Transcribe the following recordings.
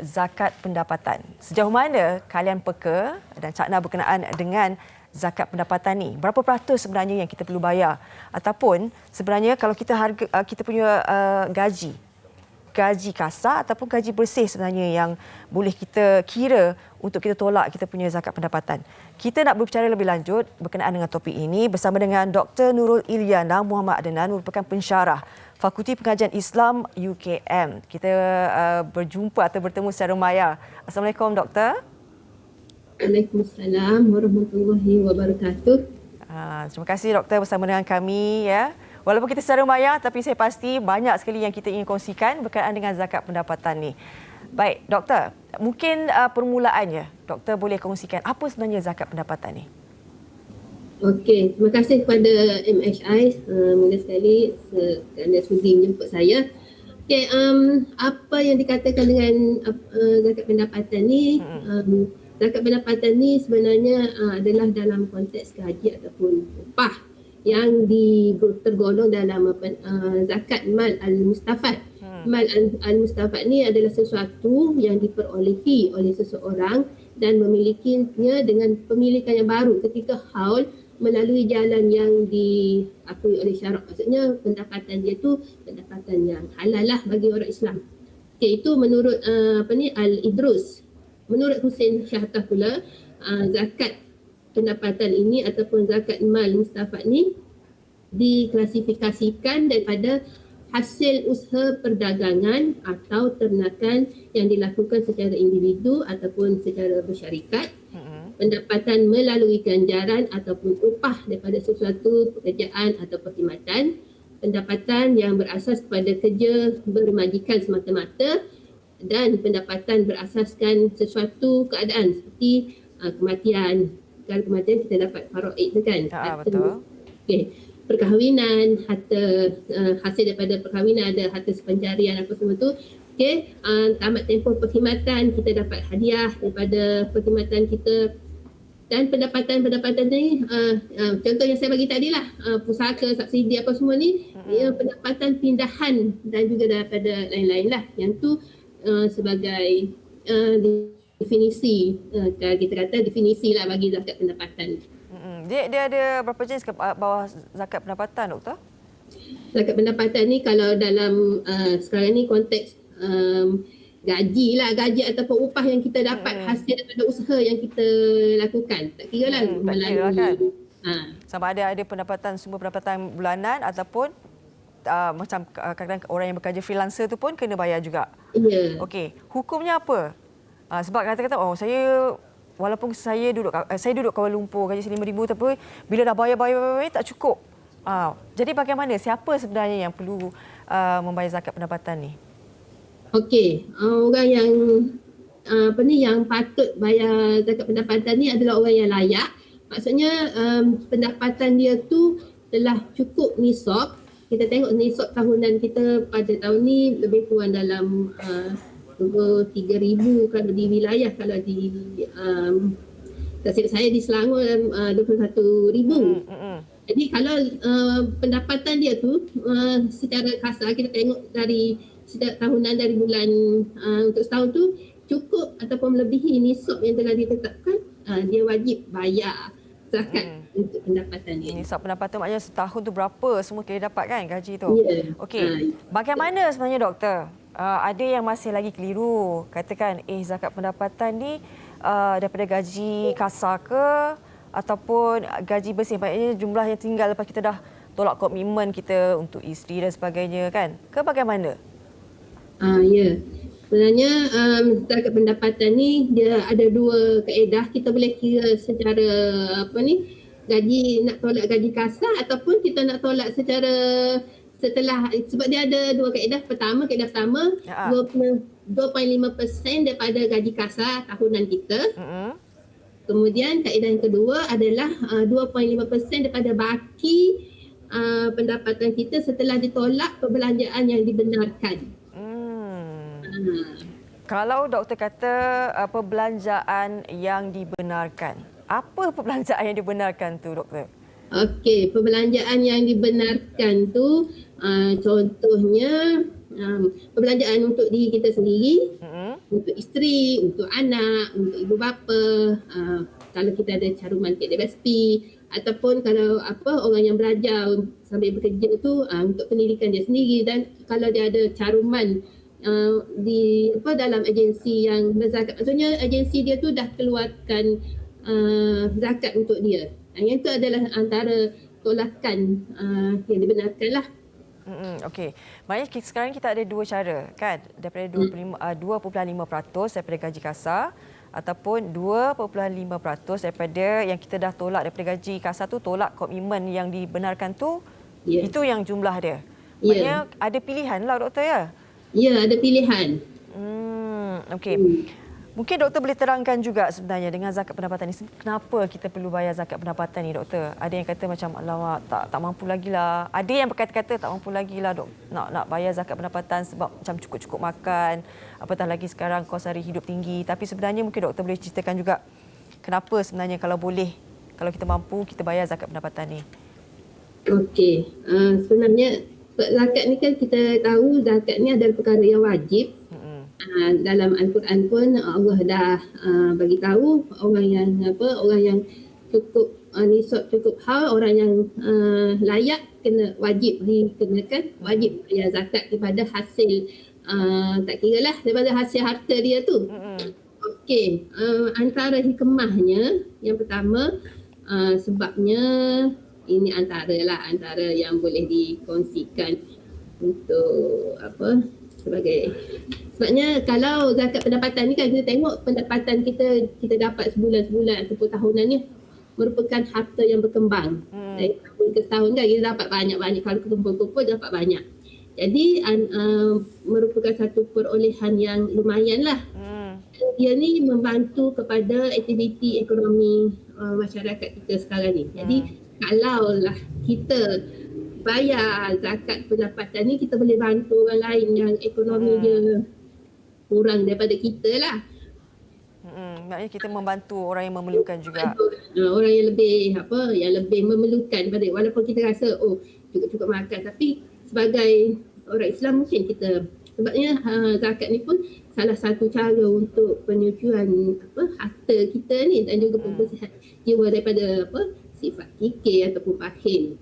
zakat pendapatan. Sejauh mana kalian peka dan cakna berkenaan dengan zakat pendapatan ni? Berapa peratus sebenarnya yang kita perlu bayar? Ataupun sebenarnya kalau kita punya gaji kasar ataupun gaji bersih sebenarnya yang boleh kita kira untuk kita tolak kita punya zakat pendapatan. Kita nak berbicara lebih lanjut berkenaan dengan topik ini bersama dengan Dr. Nurul Iliana Muhammad Adnan, merupakan pensyarah Fakulti Pengajian Islam UKM. Kita berjumpa atau bertemu secara maya. Assalamualaikum, Doktor. Waalaikumsalam warahmatullahi wabarakatuh. Terima kasih, Doktor, bersama dengan kami. Ya. Walaupun kita secara maya, tapi saya pasti banyak sekali yang kita ingin kongsikan berkaitan dengan zakat pendapatan ni. Baik, Doktor, mungkin permulaannya, Doktor boleh kongsikan apa sebenarnya zakat pendapatan ni? Okey, terima kasih kepada MHI mula sekali kerana sudi menjemput saya. Okey, apa yang dikatakan dengan zakat pendapatan ni? Zakat pendapatan ni sebenarnya adalah dalam konteks gaji ataupun upah yang tergolong dalam zakat mal al-mustafad. Mal al-mustafad ni adalah sesuatu yang diperolehi oleh seseorang dan memilikinya dengan pemilikan yang baru ketika haul melalui jalan yang diakui oleh syarak. Maksudnya pendapatan dia tu pendapatan yang halal lah bagi orang Islam. Okay, itu menurut Al-Idrus. Menurut Hussein Syahtah pula, zakat pendapatan ini ataupun zakat mal mustafad ni diklasifikasikan daripada hasil usaha perdagangan atau ternakan yang dilakukan secara individu ataupun secara bersyarikat, pendapatan melalui ganjaran ataupun upah daripada sesuatu pekerjaan atau perkhidmatan, pendapatan yang berasas kepada kerja bermajikan semata-mata, dan pendapatan berasaskan sesuatu keadaan seperti kematian. Kalau kematian kita dapat faraid tu kan. Betul. Okey, perkahwinan, harta hasil daripada perkahwinan, ada harta sepencarian apa semua tu. Okey, tamat tempoh perkhidmatan kita dapat hadiah daripada perkhidmatan kita. Dan pendapatan ni contoh yang saya bagi tadi lah, pusaka, subsidi apa semua ni, pendapatan pindahan dan juga daripada lain-lain lah. Yang tu sebagai definisi, kita kata definisi lah bagi zakat pendapatan. Dia ada berapa jenis ke bawah zakat pendapatan, Doktor? Zakat pendapatan ni kalau dalam sekarang ni konteks gaji ataupun upah yang kita dapat hasil daripada usaha yang kita lakukan. Tak kira lah melalui kan? Sama ada pendapatan, sumber pendapatan bulanan ataupun macam kadang-kadang orang yang bekerja freelancer tu pun kena bayar juga. Ya. Okey, hukumnya apa? Sebab kata-kata saya walaupun saya duduk Kuala Lumpur, gaji RM5,000 tapi bila dah bayar tak cukup. Jadi bagaimana, siapa sebenarnya yang perlu membayar zakat pendapatan ni? Okey, orang yang yang patut bayar zakat pendapatan ni adalah orang yang layak. Maksudnya pendapatan dia tu telah cukup nisab. Kita tengok nisab tahunan kita pada tahun ni lebih kurang dalam 3,000 kalau di wilayah, kalau di saya di Selangor 21,000. Jadi kalau pendapatan dia tu secara kasar kita tengok dari setiap tahunan dari bulan untuk setahun tu cukup ataupun melebihi nisab yang telah ditetapkan, dia wajib bayar zakat untuk pendapatan dia. Nisab pendapatan maknanya setahun tu berapa semua kita dapat kan gaji tu. Yeah. Okey, bagaimana sebenarnya, Doktor? Ada yang masih lagi keliru, katakan zakat pendapatan ni daripada gaji kasar ke ataupun gaji bersih, maknanya jumlah yang tinggal lepas kita dah tolak komitmen kita untuk isteri dan sebagainya kan, ke bagaimana? Ya, sebenarnya zakat pendapatan ni dia ada dua kaedah. Kita boleh kira secara gaji, nak tolak gaji kasar ataupun kita nak tolak secara setelah, sebab dia ada dua kaedah. Kaedah pertama 2.5% daripada gaji kasar tahunan kita. Kemudian kaedah yang kedua adalah 2.5% daripada baki pendapatan kita setelah ditolak perbelanjaan yang dibenarkan. Kalau doktor kata perbelanjaan yang dibenarkan, apa perbelanjaan yang dibenarkan tu, Doktor? Okey, perbelanjaan yang dibenarkan tu contohnya perbelanjaan untuk diri kita sendiri, Mm-mm. untuk isteri, untuk anak, untuk ibu bapa, kalau kita ada caruman KWSP, ataupun kalau orang yang belajar sambil bekerja tu untuk pendidikan dia sendiri, dan kalau dia ada caruman di dalam agensi yang berzakat, maksudnya agensi dia tu dah keluarkan zakat untuk dia. Yang itu adalah antara tolakan yang dibenarkan lah. Okey. Maknanya sekarang kita ada dua cara kan, daripada 2.5% daripada gaji kasar ataupun 2.5% daripada yang kita dah tolak daripada gaji kasar tu, tolak komitmen yang dibenarkan tu. Itu yang jumlah dia. Maknanya ada pilihan lah doktor ya? Ya, ada pilihan. Okey. Mungkin doktor boleh terangkan juga sebenarnya dengan zakat pendapatan ni, kenapa kita perlu bayar zakat pendapatan ni doktor? Ada yang kata macam alamak tak mampu lagi lah. Ada yang berkata-kata tak mampu lagi lah dok, nak bayar zakat pendapatan sebab macam cukup-cukup makan, apatah lagi sekarang kos hari hidup tinggi. Tapi sebenarnya mungkin doktor boleh ceritakan juga kenapa sebenarnya kalau boleh, kalau kita mampu, kita bayar zakat pendapatan ni. Okey, sebenarnya zakat ni kan kita tahu zakat ni adalah perkara yang wajib. Dalam Al-Quran pun Allah dah bagi tahu orang yang cukup nisab cukup haul, orang yang layak kena wajib dikenakan wajib bayar zakat daripada hasil tak kira lah daripada hasil harta dia tu. Okey, antara hikmahnya yang pertama, sebabnya ini antara yang boleh dikongsikan untuk sebabnya kalau zakat pendapatan ni kan kita tengok pendapatan kita dapat sebulan ataupun tahunan ni merupakan harta yang berkembang. Dari tahun ke tahun kan kita dapat banyak-banyak, kalau kumpul-kumpul dapat banyak. Jadi merupakan satu perolehan yang lumayan lah. Dia ni membantu kepada aktiviti ekonomi masyarakat kita sekarang ni. Jadi kalaulah kita bayar zakat pendapatan ni, kita boleh bantu orang lain yang ekonomi dia kurang daripada kita lah. Maknanya kita membantu orang yang memerlukan juga. Orang yang lebih memerlukan daripada, walaupun kita rasa cukup-cukup makan, tapi sebagai orang Islam mungkin kita, sebabnya zakat ni pun salah satu cara untuk penyucian harta kita ni dan juga pembersihan jiwa daripada sifat kikir ataupun bakhil.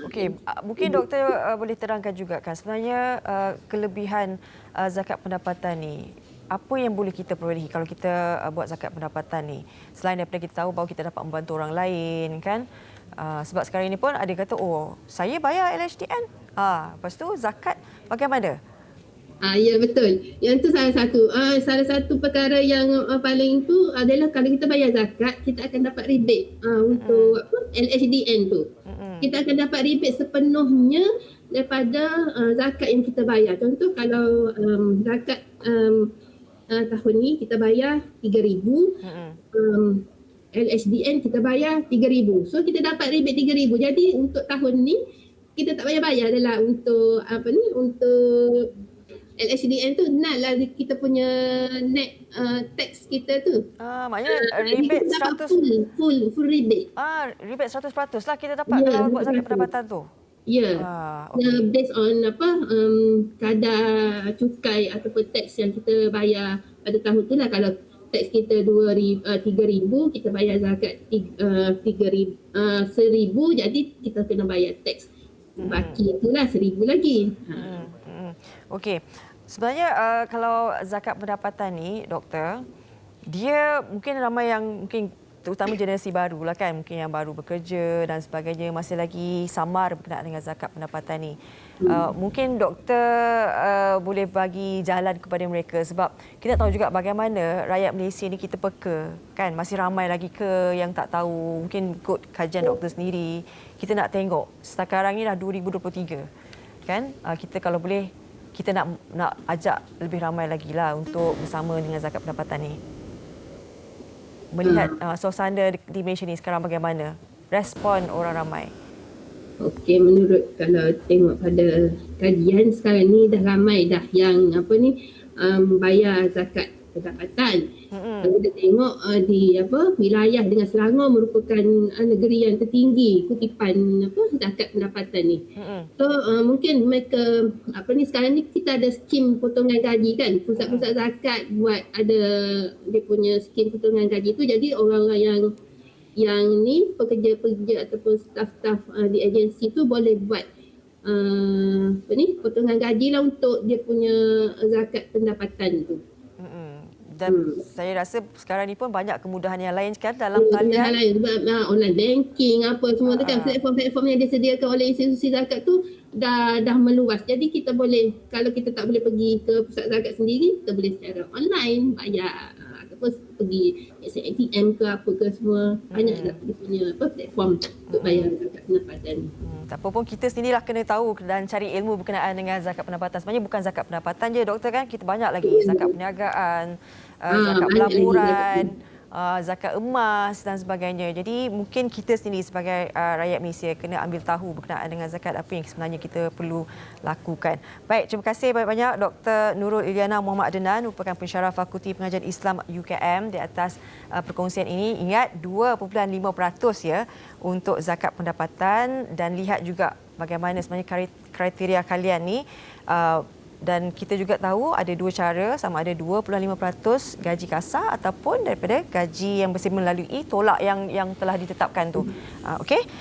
Okey, mungkin doktor boleh terangkan juga kan sebenarnya kelebihan zakat pendapatan ni. Apa yang boleh kita perolehi kalau kita buat zakat pendapatan ni? Selain daripada kita tahu bahawa kita dapat membantu orang lain kan. Sebab sekarang ini pun ada kata, saya bayar LHDN. Lepas tu zakat bagaimana? Ya betul. Yang tu salah satu perkara yang paling tu adalah kalau kita bayar zakat, kita akan dapat rebate untuk LHDN tu. Kita akan dapat rebate sepenuhnya daripada zakat yang kita bayar. Contoh kalau zakat tahun ni kita bayar 3,000, LHDN kita bayar 3,000. So kita dapat rebate 3,000. Jadi untuk tahun ni kita tak bayar adalah untuk untuk LHDN tu lah kita punya net tax kita tu. Maknanya rebate 100 full rebate. Rebate 100% lah kita dapat kalau buat zakat pendapatan tu. Ya. Okay. Based on kadar cukai ataupun tax yang kita bayar pada tahun tu lah. Kalau tax kita 3,000, kita bayar zakat 1,000, jadi kita kena bayar tax baki itulah 1,000 lagi. Okey. Sebenarnya kalau zakat pendapatan ni doktor, dia mungkin ramai yang mungkin terutama generasi baru lah kan, mungkin yang baru bekerja dan sebagainya masih lagi samar berkenaan dengan zakat pendapatan ni. Mungkin doktor boleh bagi jalan kepada mereka sebab kita tahu juga bagaimana rakyat Malaysia ni kita peka kan, masih ramai lagi ke yang tak tahu. Mungkin ikut kajian doktor sendiri, kita nak tengok sekarang ni dah 2023 kan, kita kalau boleh kita nak ajak lebih ramai lagi lah untuk bersama dengan zakat pendapatan ni. Melihat suasana di Malaysia ni sekarang bagaimana respon orang ramai? Okey, menurut kalau tengok pada kajian sekarang ni dah ramai dah yang bayar zakat pendapatan. Kalau kita tengok di wilayah dengan Selangor merupakan negeri yang tertinggi kutipan zakat pendapatan ni. So mungkin mereka sekarang ni kita ada skim potongan gaji kan. Pusat-pusat zakat buat ada dia punya skim potongan gaji tu, jadi orang-orang yang ni pekerja-pekerja ataupun staf-staf di agensi tu boleh buat potongan gaji lah untuk dia punya zakat pendapatan tu. Dan saya rasa sekarang ni pun banyak kemudahan yang lain kan dalam talian. Lain sebab online banking apa semua tu kan, platform-platform yang disediakan oleh institusi zakat tu dah meluas. Jadi kita boleh, kalau kita tak boleh pergi ke pusat zakat sendiri, kita boleh secara online bayar ataupun pergi ATM ke apa ke semua. Banyak dah dia punya platform untuk bayar zakat pendapatan. Tak apa pun, kita sendirilah kena tahu dan cari ilmu berkenaan dengan zakat pendapatan. Sebenarnya bukan zakat pendapatan je doktor kan, kita banyak lagi zakat perniagaan, zakat pelaburan, zakat emas dan sebagainya. Jadi mungkin kita sendiri sebagai rakyat Malaysia kena ambil tahu berkenaan dengan zakat, apa yang sebenarnya kita perlu lakukan. Baik, terima kasih banyak-banyak Dr. Nurul Iliana Muhammad Adnan, merupakan pensyarah Fakulti Pengajian Islam UKM, di atas perkongsian ini. Ingat 2.5% ya untuk zakat pendapatan, dan lihat juga bagaimana sebenarnya kriteria kalian ni. Dan kita juga tahu ada dua cara, sama ada 2.5% gaji kasar ataupun daripada gaji yang bersih melalui tolak yang telah ditetapkan tu. Okey.